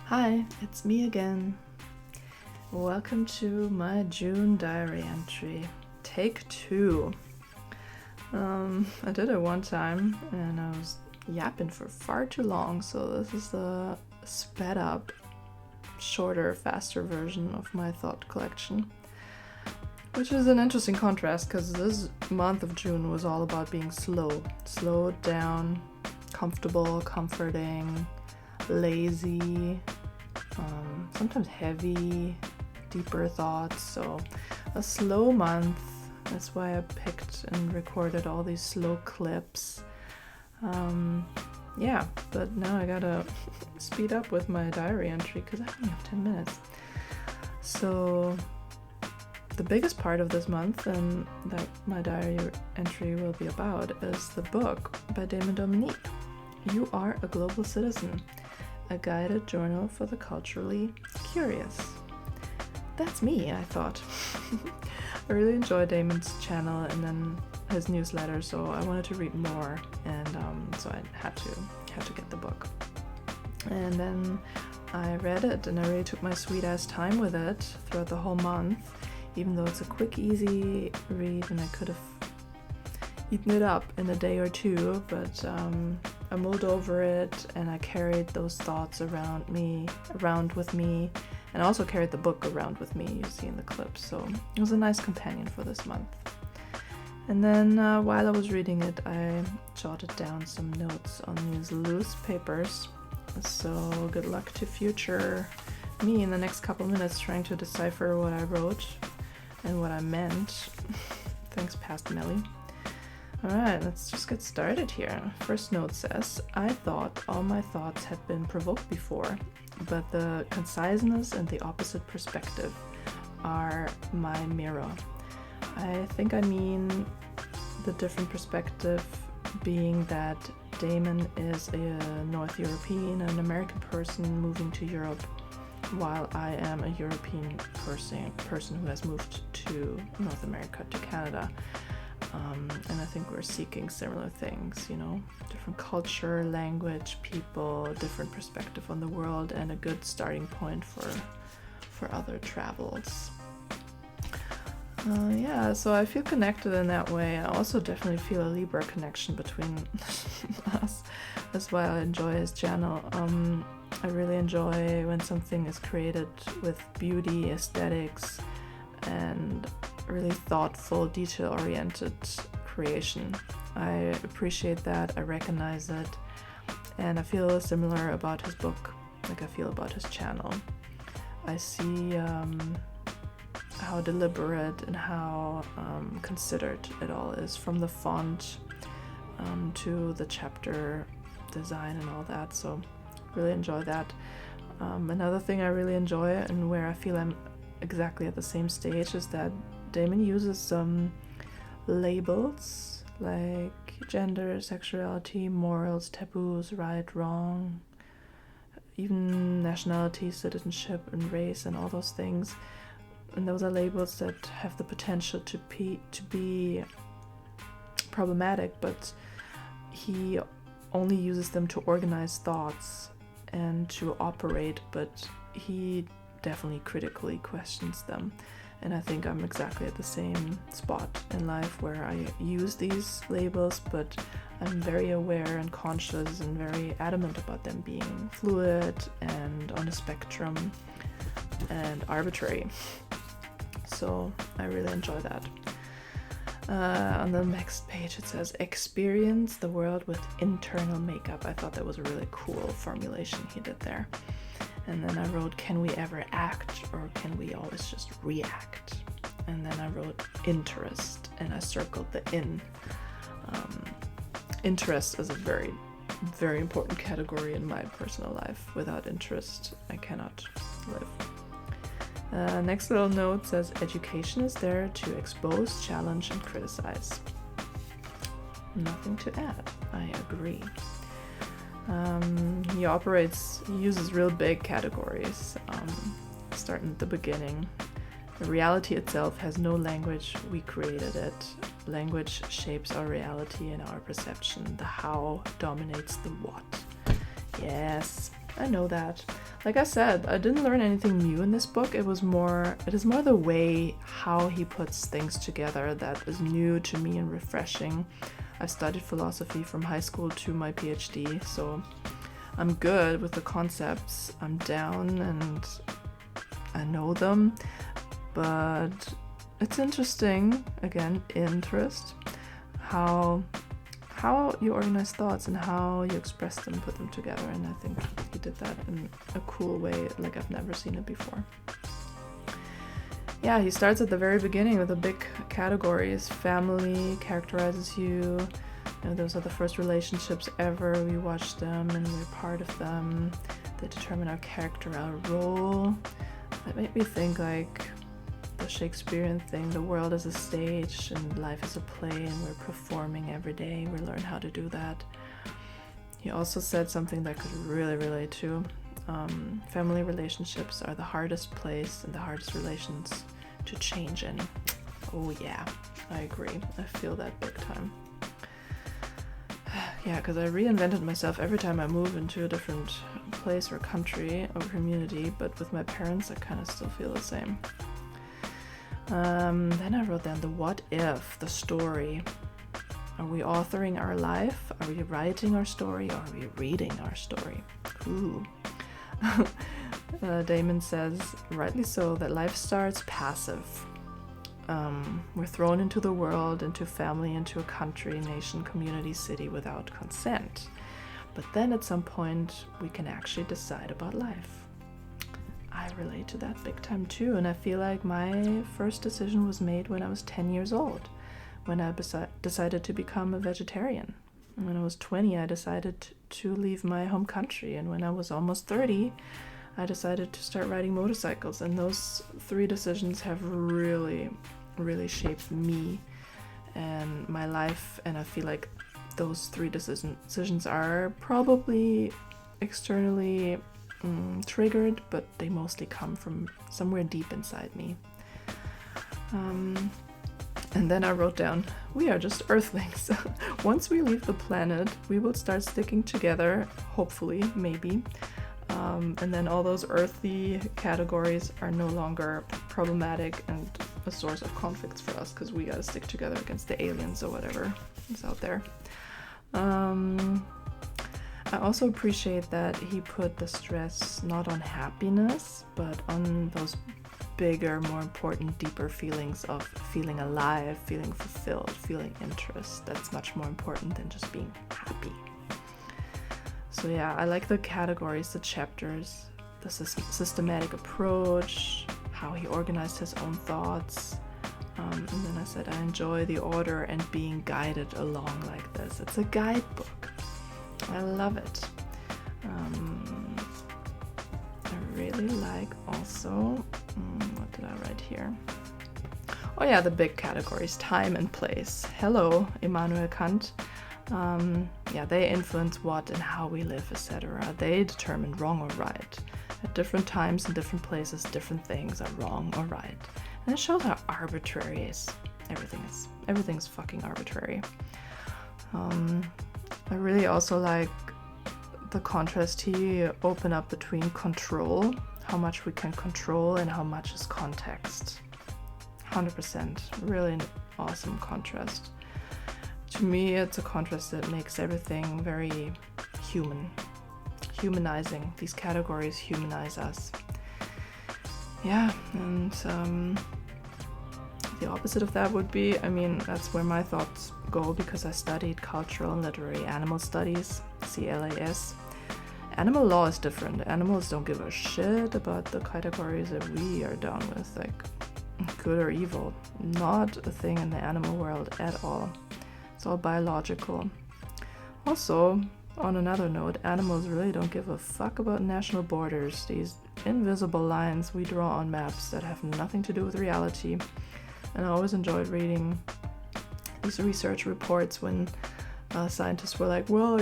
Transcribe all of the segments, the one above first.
Hi, it's me again. Welcome to my June diary entry. Take 2. I did it one time and I was yapping for far too long, so this is the sped up, shorter, faster version of my thought collection. Which is an interesting contrast because this month of June was all about being slowed down, comfortable, comforting, lazy, sometimes heavy, deeper thoughts. So a slow month. That's why I picked and recorded all these slow clips. But now I gotta speed up with my diary entry because I only have 10 minutes. So the biggest part of this month and that my diary entry will be about is the book by Damon. You Are a Global Citizen, a guided journal for the culturally curious. That's me, I thought. I really enjoy Damon's channel and then his newsletter, so I wanted to read more, and so I had to get the book. And then I read it, and I really took my sweet ass time with it throughout the whole month, even though it's a quick, easy read, and I could have eaten it up in a day or two, but I mulled over it and I carried those thoughts around with me, and I also carried the book around with me, you see in the clips, so it was a nice companion for this month. And then while I was reading it, I jotted down some notes on these loose papers, so good luck to future me in the next couple minutes trying to decipher what I wrote and what I meant. Thanks, past Melly. Alright, let's just get started here. First note says, I thought all my thoughts had been provoked before, but the conciseness and the opposite perspective are my mirror. I think I mean the different perspective being that Damon is a North European, an American person moving to Europe, while I am a European person who has moved to North America, to Canada. And I think we're seeking similar things, different culture, language, people, different perspective on the world, and a good starting point for other travels. So I feel connected in that way. I also definitely feel a Libra connection between us. That's why I enjoy his channel. I really enjoy when something is created with beauty, aesthetics, and really thoughtful, detail-oriented creation. I appreciate that, I recognize it, and I feel similar about his book like I feel about his channel. I see how deliberate and how considered it all is, from the font to the chapter design and all that, so really enjoy that. Another thing I really enjoy, and where I feel I'm exactly at the same stage, is that Damon uses some labels like gender, sexuality, morals, taboos, right, wrong, even nationality, citizenship, and race, and all those things. And those are labels that have the potential to be problematic, but he only uses them to organize thoughts and to operate, but he definitely critically questions them. And I think I'm exactly at the same spot in life where I use these labels, but I'm very aware and conscious and very adamant about them being fluid and on a spectrum and arbitrary. So I really enjoy that. On the next page it says, experience the world with internal makeup. I thought that was a really cool formulation he did there. And then I wrote, can we ever act, or can we always just react? And then I wrote interest, and I circled the in. Interest is a very, very important category in my personal life. Without interest, I cannot live. Next little note says, education is there to expose, challenge, and criticize. Nothing to add. I agree. He uses real big categories, starting at the beginning. The reality itself has no language, we created it. Language shapes our reality and our perception. The how dominates the what. Yes, I know that. like I said, I didn't learn anything new in this book. It is more the way how he puts things together that is new to me and refreshing. I've studied philosophy from high school to my PhD, so I'm good with the concepts. I'm down and I know them, but it's interesting, again, interest, how you organize thoughts and how you express them, put them together, and I think he did that in a cool way, like I've never seen it before. Yeah, he starts at the very beginning with the big categories. Family characterizes you. Those are the first relationships ever. We watch them and we're part of them. They determine our character, our role. That made me think like the Shakespearean thing, the world is a stage and life is a play and we're performing every day. We learn how to do that. He also said something that I could really relate to. Family relationships are the hardest place and the hardest relations to change in. Oh yeah, I agree. I feel that big time. Yeah, because I reinvented myself every time I move into a different place or country or community, but with my parents I kind of still feel the same. Then I wrote down the what if, the story. Are we authoring our life? Are we writing our story? Or are we reading our story? Ooh. Damon says, rightly so, that life starts passive. We're thrown into the world, into family, into a country, nation, community, city without consent. But then at some point we can actually decide about life. I relate to that big time too, and I feel like my first decision was made when I was 10 years old, when I decided to become a vegetarian. And when I was 20, I decided to leave my home country, and when I was almost 30, I decided to start riding motorcycles, and those 3 decisions have really, really shaped me and my life, and I feel like those 3 decisions are probably externally triggered, but they mostly come from somewhere deep inside me. And then I wrote down, we are just earthlings. Once we leave the planet, we will start sticking together, hopefully, maybe. And then all those earthy categories are no longer problematic and a source of conflicts for us, because we gotta stick together against the aliens or whatever is out there. I also appreciate that he put the stress not on happiness, but on those bigger, more important, deeper feelings of feeling alive, feeling fulfilled, feeling interest. That's much more important than just being happy. So yeah, I like the categories, the chapters, the systematic approach, how he organized his own thoughts. And then I said I enjoy the order and being guided along like this. It's a guidebook. I love it. I really like also, what did I write here? Oh yeah, the big categories, time and place. Hello, Immanuel Kant. They influence what and how we live, etc. They determine wrong or right. At different times and different places, different things are wrong or right. And it shows how arbitrary is. Everything's fucking arbitrary. I really also like the contrast he opened up between control, how much we can control, and how much is context. 100%. Really an awesome contrast. To me, it's a contrast that makes everything very humanizing. These categories humanize us. Yeah, and the opposite of that would be, that's where my thoughts go, because I studied cultural and literary animal studies, CLAS. Animal law is different. Animals don't give a shit about the categories that we are down with, like good or evil. Not a thing in the animal world at all. It's all biological. Also, on another note, animals really don't give a fuck about national borders, these invisible lines we draw on maps that have nothing to do with reality. And I always enjoyed reading these research reports when scientists were like, well,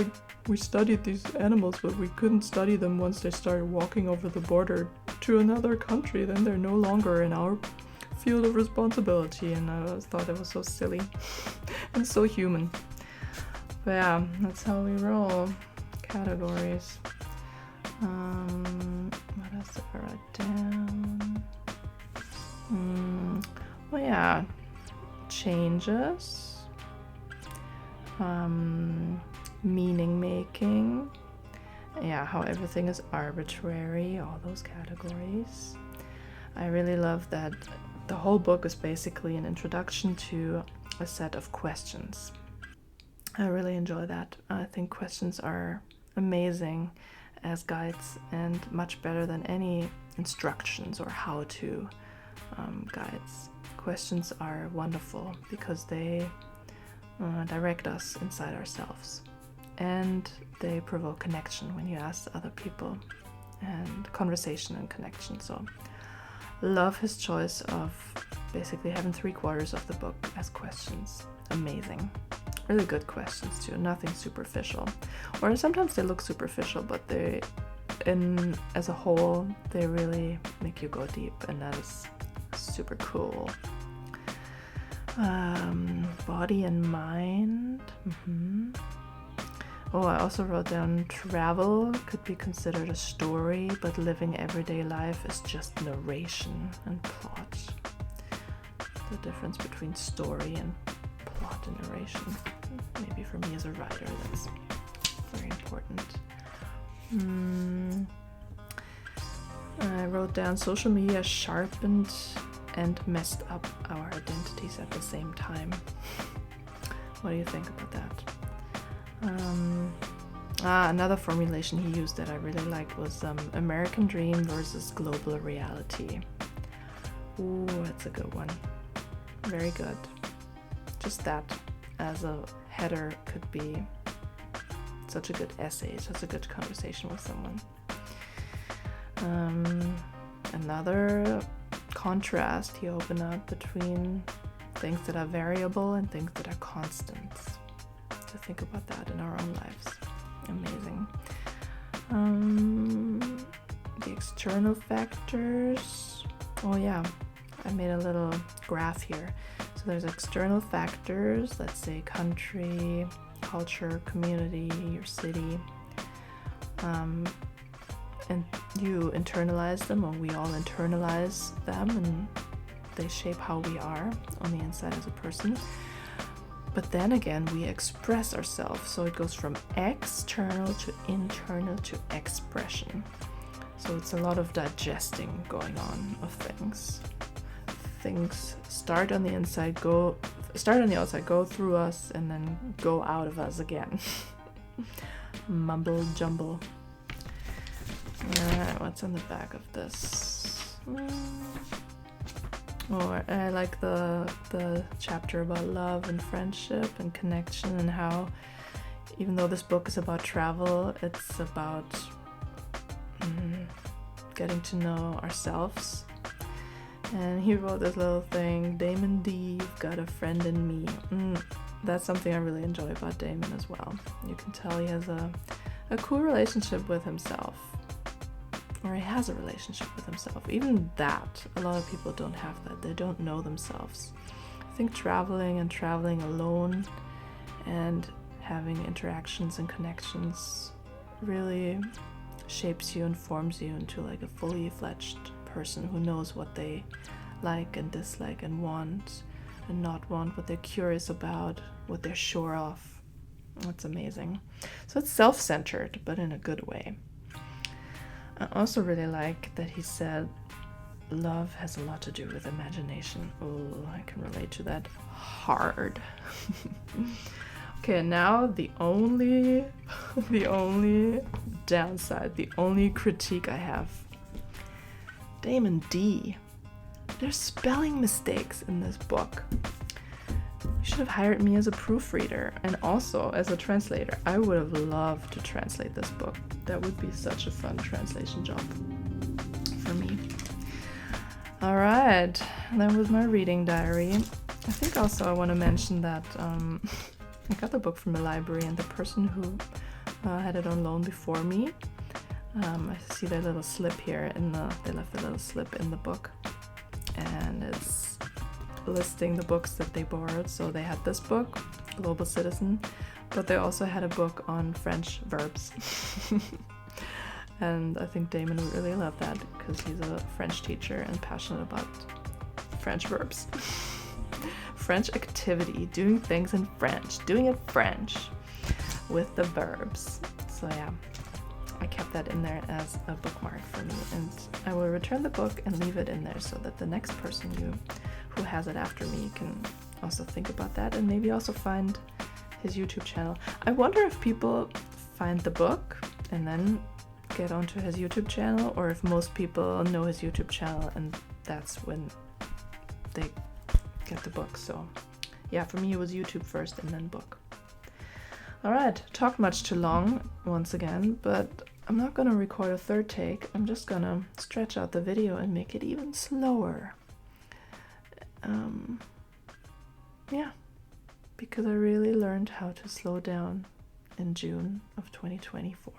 we studied these animals, but we couldn't study them once they started walking over the border to another country. Then they're no longer in our field of responsibility. And I always thought it was so silly and so human. But yeah, that's how we roll. Categories. yeah, changes, meaning making, yeah, how everything is arbitrary, all those categories. I really love that the whole book is basically an introduction to a set of questions. I really enjoy that. I think questions are amazing as guides and much better than any instructions or how-to guides. Questions are wonderful because they direct us inside ourselves, and they provoke connection when you ask other people, and conversation and connection. So love his choice of basically having 3/4 of the book as questions. Amazing. Really good questions too, nothing superficial. Or sometimes they look superficial, but they, as a whole, they really make you go deep, and that is super cool. Body and mind. Oh, I also wrote down travel could be considered a story, but living everyday life is just narration and plot. The difference between story and plot and narration. Maybe for me as a writer, that's very important. I wrote down social media sharpened and messed up our identities at the same time. What do you think about that? Another formulation he used that I really liked was American dream versus global reality. Ooh, that's a good one. Very good. Just that as a header could be such a good essay, such a good conversation with someone. Another contrast he opened up between things that are variable and things that are constant. To think about that in our own lives. Amazing. The external factors. Oh yeah, I made a little graph here. So there's external factors, let's say country, culture, community, your city. And you internalize them, or we all internalize them, and they shape how we are on the inside as a person. But then again, we express ourselves, so it goes from external to internal to expression. So it's a lot of digesting going on of things. Things start on the inside, start on the outside, go through us, and then go out of us again. Mumble jumble. Alright, what's on the back of this? Oh, I like the chapter about love and friendship and connection, and how even though this book is about travel, it's about getting to know ourselves. And he wrote this little thing, Damon D, you've got a friend in me. That's something I really enjoy about Damon as well. You can tell he has a cool relationship with himself. Or he has a relationship with himself. Even that, a lot of people don't have that. They don't know themselves. I think traveling alone and having interactions and connections really shapes you and forms you into like a fully fledged person who knows what they like and dislike and want and not want, what they're curious about, what they're sure of. That's amazing. So it's self-centered, but in a good way. I also really like that he said love has a lot to do with imagination. Oh, I can relate to that hard. Okay, now the only downside, the only critique I have. Damon D. There's spelling mistakes in this book. You should have hired me as a proofreader and also as a translator. I would have loved to translate this book. That would be such a fun translation job for me. All right, that was my reading diary. I think also I want to mention that I got the book from the library, and the person who had it on loan before me, I see their little slip here they left a little slip in the book, and it's listing the books that they borrowed. So they had this book, Global Citizen, but they also had a book on French verbs. And I think Damon would really love that because he's a French teacher and passionate about French verbs. French activity, doing things in French, doing it French with the verbs. So yeah, I kept that in there as a bookmark for me, and I will return the book and leave it in there so that the next person who has it after me can also think about that and maybe also find his YouTube channel. I wonder if people find the book and then get onto his YouTube channel, or if most people know his YouTube channel and that's when they get the book. So yeah, for me it was YouTube first and then book. Alright, talked much too long once again, but I'm not gonna record a third take. I'm just gonna stretch out the video and make it even slower. Yeah, because I really learned how to slow down in June of 2024.